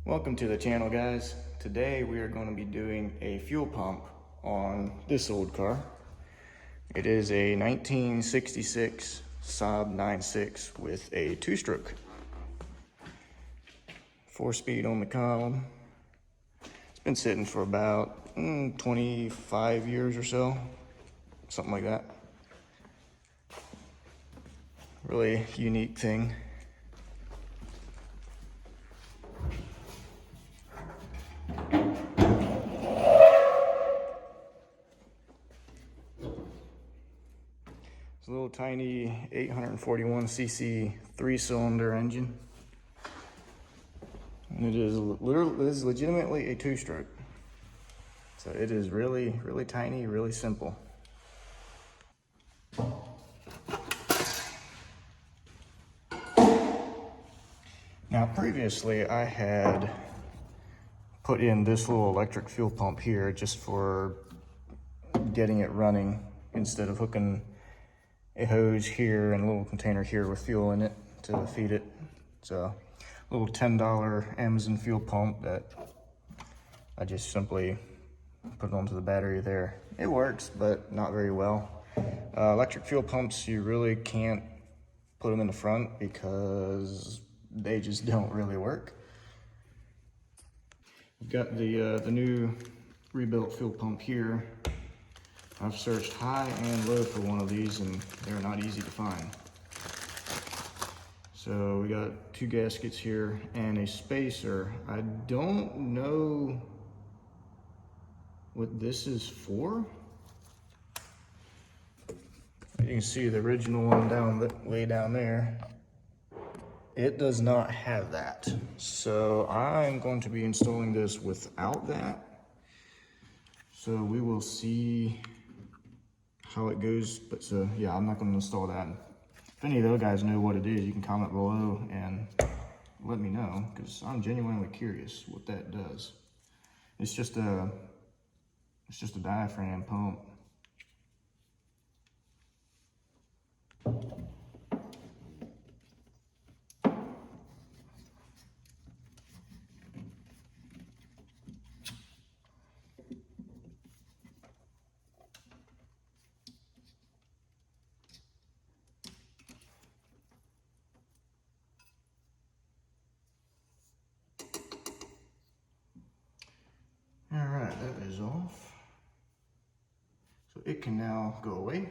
Welcome to the channel, guys. Today we are going to be doing a fuel pump on this old car. It is a 1966 Saab 9.6 with a 2-stroke. 4-speed on the column. It's been sitting for about 25 years or so, something like that. Really unique thing. It's a little tiny 841cc 3-cylinder engine. And it is legitimately a 2-stroke. So it is really, really tiny, really simple. Now previously I had put in this little electric fuel pump here just for getting it running instead of hooking a hose here and a little container here with fuel in it to feed it. It's a little $10 Amazon fuel pump that I just simply put onto the battery there. It works, but not very well. Electric fuel pumps, you really can't put them in the front because they just don't really work. We've got the new rebuilt fuel pump here. I've searched high and low for one of these and they're not easy to find. So we got 2 gaskets here and a spacer. I don't know what this is for. You can see the original one way down there. It does not have that. So I'm going to be installing this without that. So we will see how it goes. But so yeah, I'm not going to install that. If any of those guys know what it is, you can comment below and let me know, because I'm genuinely curious what that does. It's just a diaphragm pump. All right, that is off. So it can now go away.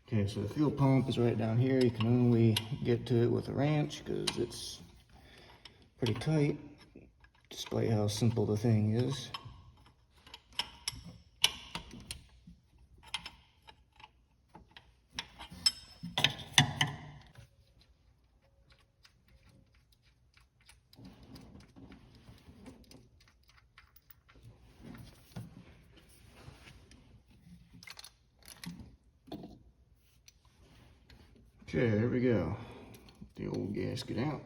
Okay, so the fuel pump is right down here. You can only get to it with a wrench because it's pretty tight, despite how simple the thing is. Okay, there we go. The old gasket out.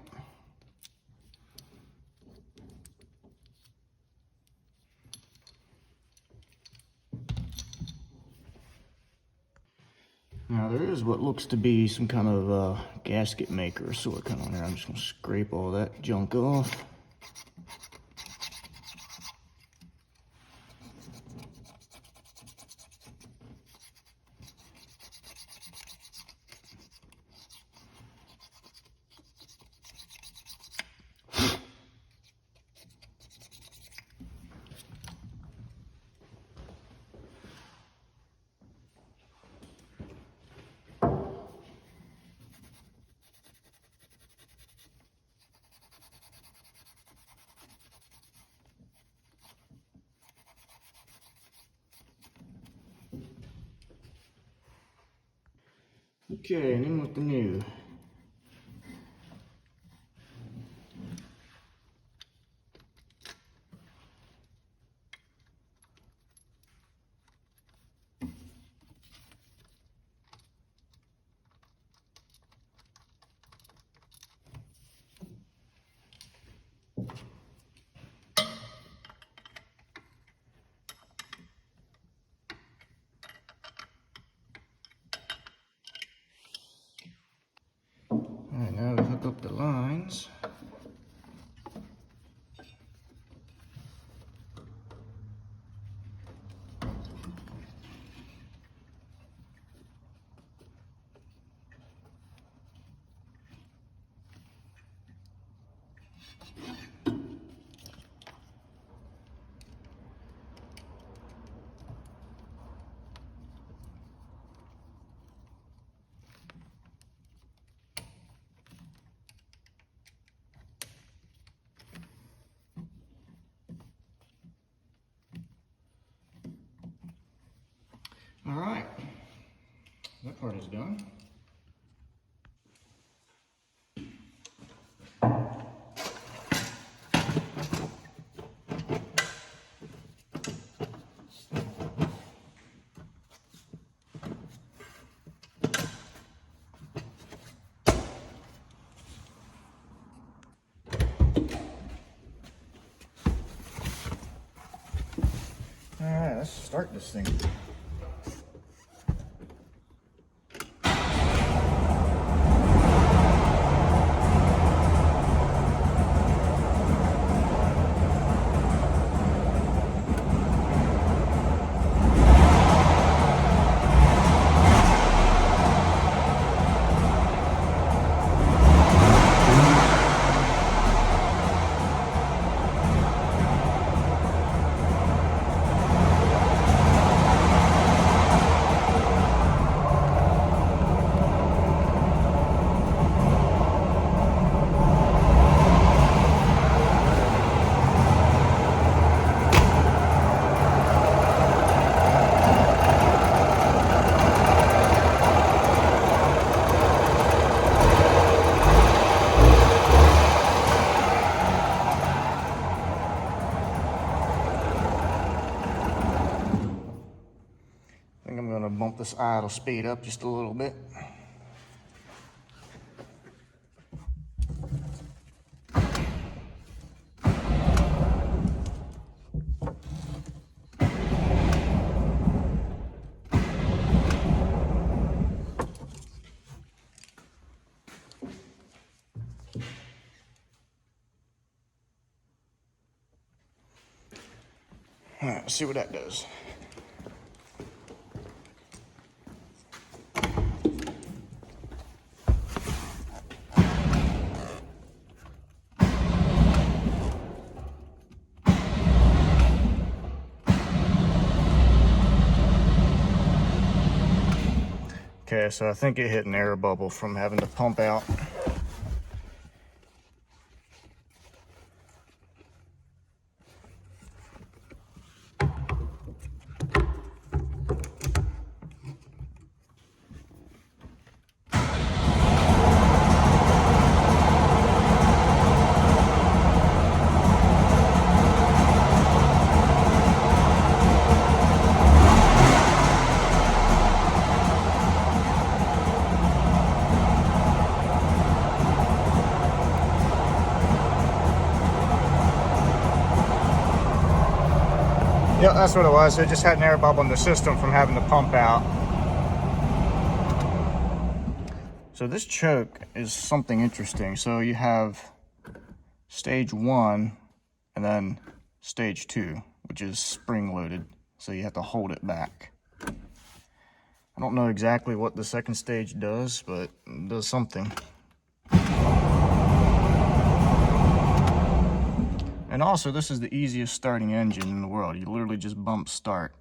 Now there is what looks to be some kind of gasket maker or silicone on there. I'm just gonna scrape all that junk off. Okay, and in with the new. up the lines. All right, that part is done. All right, let's start this thing. I think I'm going to bump this idle speed up just a little bit. All right, let's see what that does. Okay, so I think it hit an air bubble from having to pump out. Yep, that's what it was. It just had an air bubble in the system from having to pump out. So this choke is something interesting. So you have stage 1 and then stage 2, which is spring loaded. So you have to hold it back. I don't know exactly what the second stage does, but it does something. And also, this is the easiest starting engine in the world. You literally just bump start.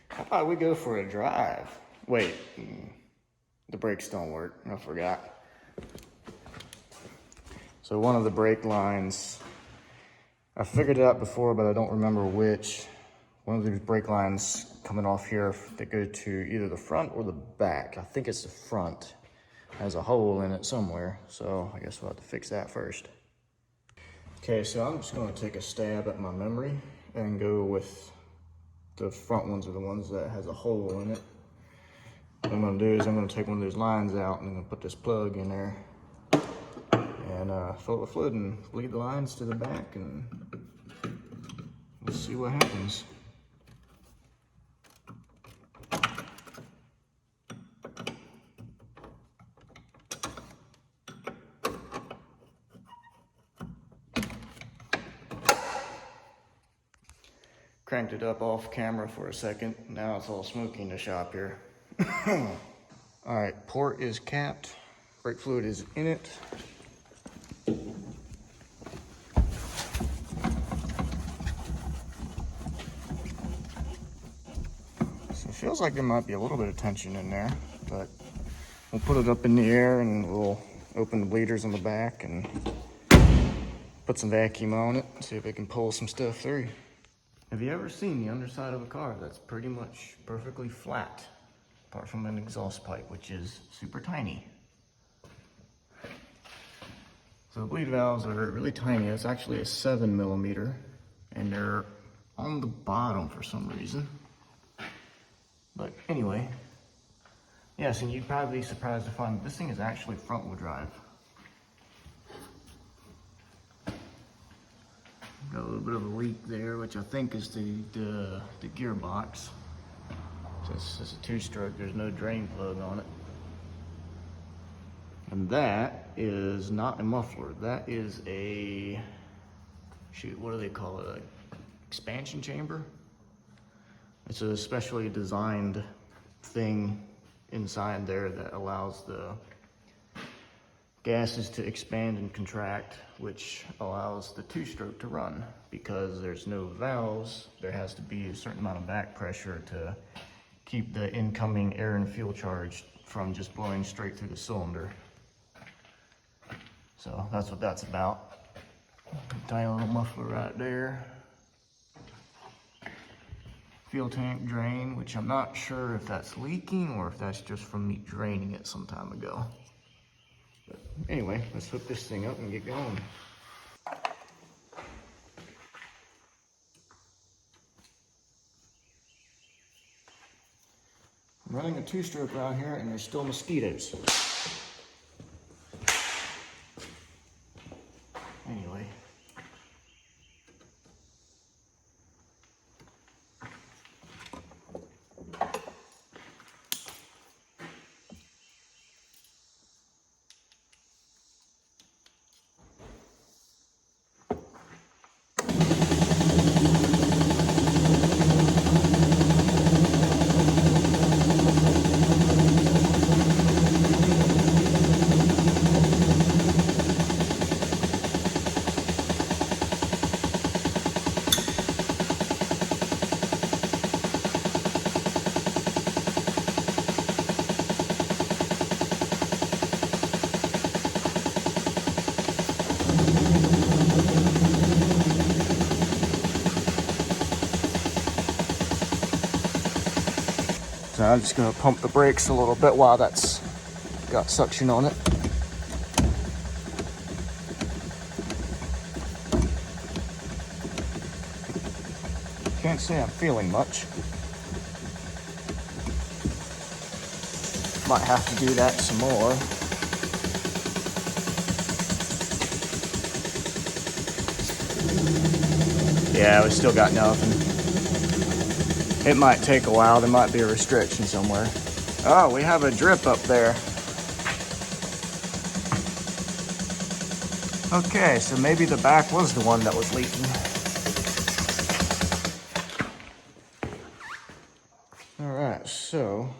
How about we go for a drive? wait, the brakes don't work, I forgot. So one of the brake lines, I figured it out before, but I don't remember which. One of these brake lines coming off here that go to either the front or the back. I think it's the front. Has a hole in it somewhere, so I guess we'll have to fix that first. Okay, so I'm just gonna take a stab at my memory and go with the front ones are the ones that has a hole in it. What I'm gonna do is I'm gonna take one of those lines out and I'm gonna put this plug in there and fill it with fluid and bleed the lines to the back, and we'll see what happens. Cranked it up off camera for a second. Now it's all smoky in the shop here. All right, port is capped. Brake fluid is in it. So it feels like there might be a little bit of tension in there, but we'll put it up in the air and we'll open the bleeders on the back and put some vacuum on it, see if it can pull some stuff through. Have you ever seen the underside of a car that's pretty much perfectly flat, apart from an exhaust pipe, which is super tiny? So the bleed valves are really tiny. It's actually a 7mm, and they're on the bottom for some reason. But anyway, yes, and you'd probably be surprised to find this thing is actually front wheel drive. Got a little bit of a leak there, which I think is the gearbox. So it's just a two-stroke, there's no drain plug on it. And that is not a muffler, that is a, shoot, what do they call it, an expansion chamber? It's a specially designed thing inside there that allows the gases to expand and contract, which allows the two-stroke to run. Because there's no valves, there has to be a certain amount of back pressure to keep the incoming air and fuel charge from just blowing straight through the cylinder. So that's what that's about. Tiny little muffler right there. Fuel tank drain, which I'm not sure if that's leaking or if that's just from me draining it some time ago. But anyway, let's hook this thing up and get going. I'm running a two-stroke out here and there's still mosquitoes. Anyway. So I'm just gonna pump the brakes a little bit while that's got suction on it. Can't say I'm feeling much. Might have to do that some more. Yeah, we still got nothing. It might take a while, there might be a restriction somewhere. Oh, we have a drip up there. Okay, so maybe the back was the one that was leaking. All right, so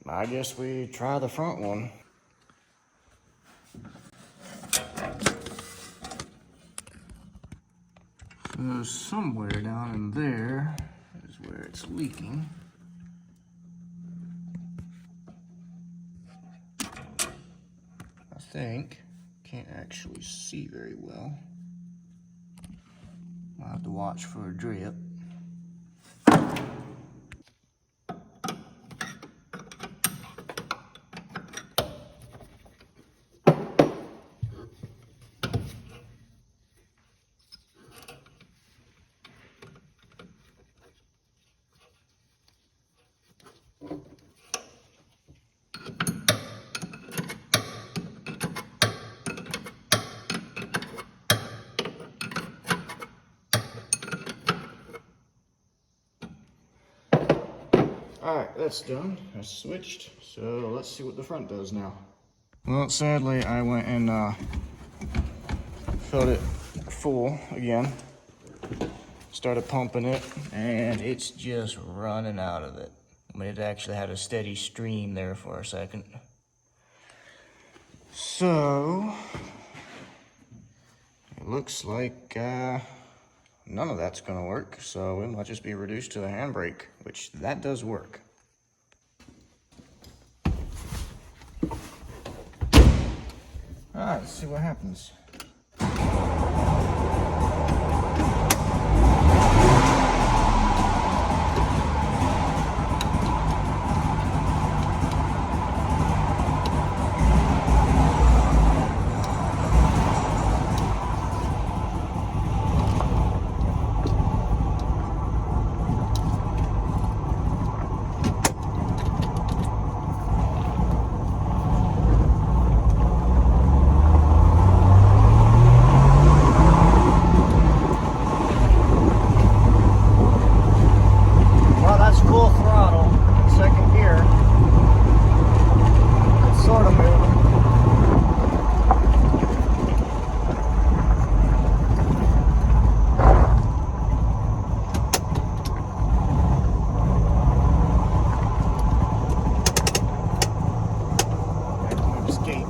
I guess we try the front one. So somewhere down in there is where it's leaking. think, can't actually see very well. I'll have to watch for a drip. Alright, that's done. I switched, so let's see what the front does now. Well, sadly, I went and filled it full again. Started pumping it, and it's just running out of it. I mean, it actually had a steady stream there for a second. So, it looks like none of that's gonna work, so it might just be reduced to the handbrake, which that does work. Alright, let's see what happens. Full throttle, second gear. It's sort of moving. Escape.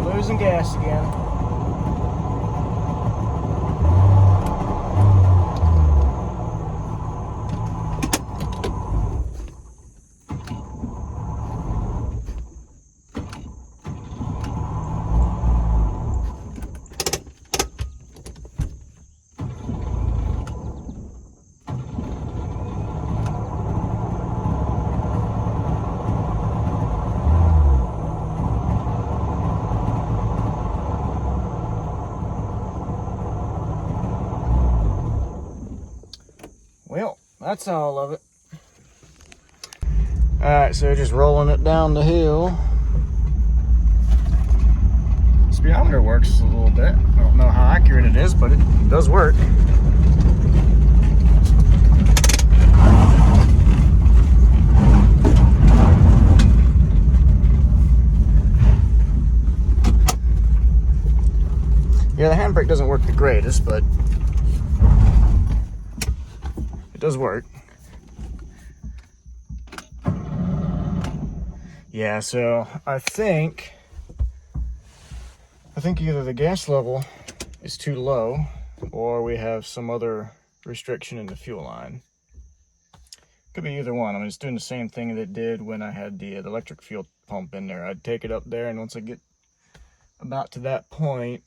We're losing gas again. Well, that's all of it. Alright, so just rolling it down the hill. Speedometer works a little bit. I don't know how accurate it is, but it does work. Yeah, the handbrake doesn't work the greatest, but it does work. Yeah, so I think either the gas level is too low or we have some other restriction in the fuel line. Could be either one. I mean, it's doing the same thing that it did when I had the electric fuel pump in there. I'd take it up there, and once I get about to that point,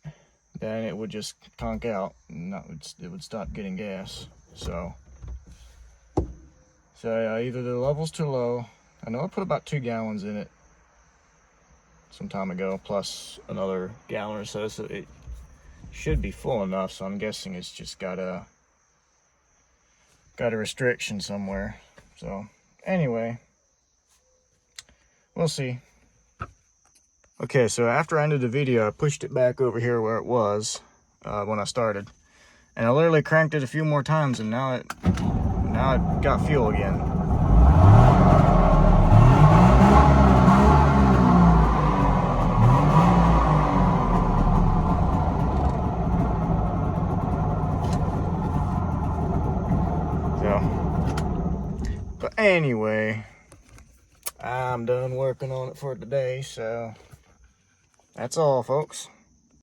then it would just conk out, and it would stop getting gas. So either the level's too low. I know I put about 2 gallons in it some time ago, plus another gallon or so, so it should be full enough. So I'm guessing it's just got a restriction somewhere. So anyway, we'll see. Okay, so after I ended the video, I pushed it back over here where it was when I started. And I literally cranked it a few more times, and now it got fuel again. But anyway, I'm done working on it for today, so that's all, folks.